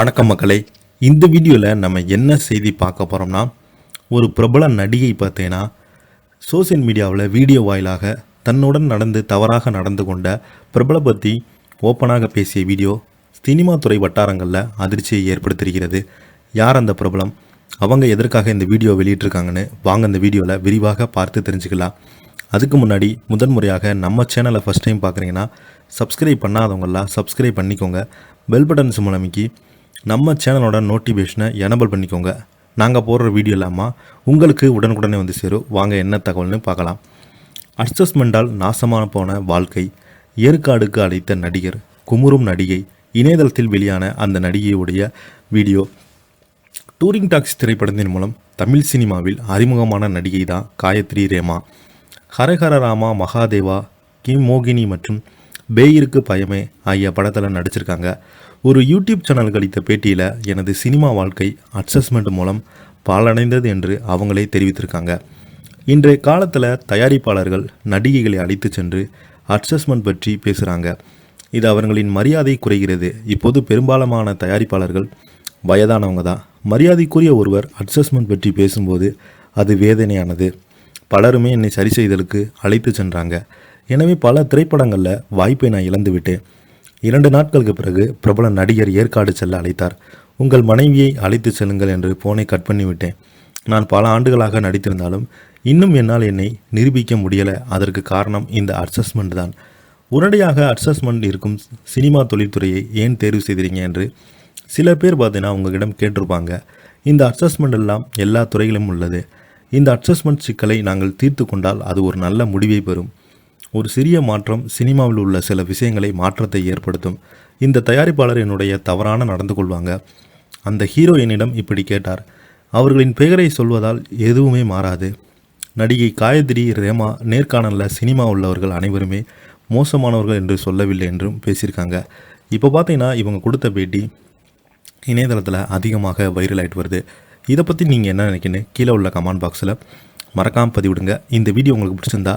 வணக்கம் மக்களே. இந்த வீடியோவில் நம்ம என்ன செய்தி பார்க்க போகிறோம்னா, ஒரு பிரபல நடிகை பார்த்தீங்கன்னா சோசியல் மீடியாவில் வீடியோ வாயிலாக தன்னுடன் தவறாக நடந்து கொண்ட பிரபல பற்றி ஓப்பனாக பேசிய வீடியோ சினிமா துறை வட்டாரங்களில் அதிர்ச்சியை ஏற்படுத்தியிருக்கிறது. யார் அந்த பிரபலம், அவங்க எதற்காக இந்த வீடியோ வெளியிட்டிருக்காங்கன்னு வாங்க இந்த வீடியோவில் விரிவாக பார்த்து தெரிஞ்சுக்கலாம். அதுக்கு முன்னாடி முதன்முறையாக நம்ம சேனலை ஃபஸ்ட் டைம் பார்க்குறீங்கன்னா சப்ஸ்கிரைப் பண்ணாதவங்களாம் சப்ஸ்கிரைப் பண்ணிக்கோங்க. பெல் பட்டன் சிம்பல் அமைக்கி நம்ம சேனலோட நோட்டிஃபிகேஷனை எனபிள் பண்ணிக்கோங்க. நாங்கள் போடுற வீடியோ இல்லாமல் உங்களுக்கு உடனுக்குடனே வந்து சேரும். வாங்க என்ன தகவல்னு பார்க்கலாம். அட்ஜஸ்ட்மெண்டால் நாசமான போன வாழ்க்கை, ஏற்காடுக்கு அழைத்த நடிகர், குமுறும் நடிகை. இணையதளத்தில் வெளியான அந்த நடிகையுடைய வீடியோ. டூரிங் டாக்ஸ் திரைப்படத்தின் மூலம் தமிழ் சினிமாவில் அறிமுகமான நடிகை தான் காயத்ரி ரேமா. ஹரஹர ராமா, மகாதேவா, கிம் மோகினி மற்றும் பேயிருக்கு பயமே ஆகிய படத்தில் நடிச்சிருக்காங்க. ஒரு யூடியூப் சேனலுக்கு அளித்த பேட்டியில் எனது சினிமா வாழ்க்கை அட்ஜஸ்ட்மெண்ட் மூலம் பலனடைந்தது என்று அவங்களே தெரிவித்திருக்காங்க. இன்றைய காலத்தில் தயாரிப்பாளர்கள் நடிகைகளை அழைத்து சென்று அட்ஜஸ்ட்மெண்ட் பற்றி பேசுகிறாங்க. இது அவர்களின் மரியாதை குறைகிறது. இப்போது பெரும்பாலான தயாரிப்பாளர்கள் வயதானவங்க தான். மரியாதைக்குரிய ஒருவர் அட்ஜஸ்ட்மெண்ட் பற்றி பேசும்போது அது வேதனையானது. பலருமே என்னை சரி செய்தலுக்கு அழைத்து சென்றாங்க. எனவே பல திரைப்படங்களில் வாய்ப்பை நான் இழந்து விட்டேன். 2 நாட்களுக்கு பிறகு பிரபல நடிகர் ஏற்காடு செல்ல அழைத்தார். உங்கள் மனைவியை அழைத்து செல்லுங்கள் என்று போனை கட் பண்ணிவிட்டேன். நான் பல ஆண்டுகளாக நடித்திருந்தாலும் இன்னும் என்னால் என்னை நிரூபிக்க முடியலை. அதற்கு காரணம் இந்த அட்ஜஸ்ட்மெண்ட் தான். உடனடியாக அட்ஜஸ்ட்மெண்ட் இருக்கும் சினிமா தொழில்துறையை ஏன் தேர்வு செய்கிறீங்க என்று சில பேர் பார்த்தீங்கன்னா உங்ககிட்ட கேட்டிருப்பாங்க. இந்த அட்ஜஸ்ட்மெண்ட் எல்லாம் எல்லா துறையிலும் உள்ளது. இந்த அட்ஜஸ்ட்மெண்ட் சிக்கலை நாங்கள் தீர்த்து கொண்டால் அது ஒரு நல்ல முடிவை பெறும். ஒரு சிறிய மாற்றம் சினிமாவில் உள்ள சில விஷயங்களை மாற்றத்தை ஏற்படுத்தும். இந்த தயாரிப்பாளர் என்னுடைய தவறான நடந்து கொள்வாங்க. அந்த ஹீரோ என்னிடம் இப்படி கேட்டார். அவர்களின் பெயரை சொல்வதால் எதுவுமே மாறாது. நடிகை காயத்ரி ரேமா நேர்காணலில் சினிமா உள்ளவர்கள் அனைவருமே மோசமானவர்கள் என்று சொல்லவில்லை என்றும் பேசியிருக்காங்க. இப்போ பார்த்தீங்கன்னா இவங்க கொடுத்த பேட்டி இணையதளத்தில் அதிகமாக வைரல் ஆகிட்டு வருது. இதை பற்றி நீங்கள் என்ன நினைக்கிறீங்க? கீழே உள்ள கமெண்ட் பாக்ஸில் மறக்காமல் பதிவிடுங்க. இந்த வீடியோ உங்களுக்கு பிடிச்சிருந்தா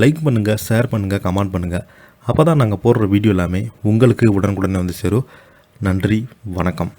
லைக் பண்ணுங்கள், ஷேர் பண்ணுங்கள், கமெண்ட் பண்ணுங்கள். அப்போ தான் நாங்கள் போடுற வீடியோ எல்லாமே உங்களுக்கு உடனுக்குடனே வந்து சேரும். நன்றி, வணக்கம்.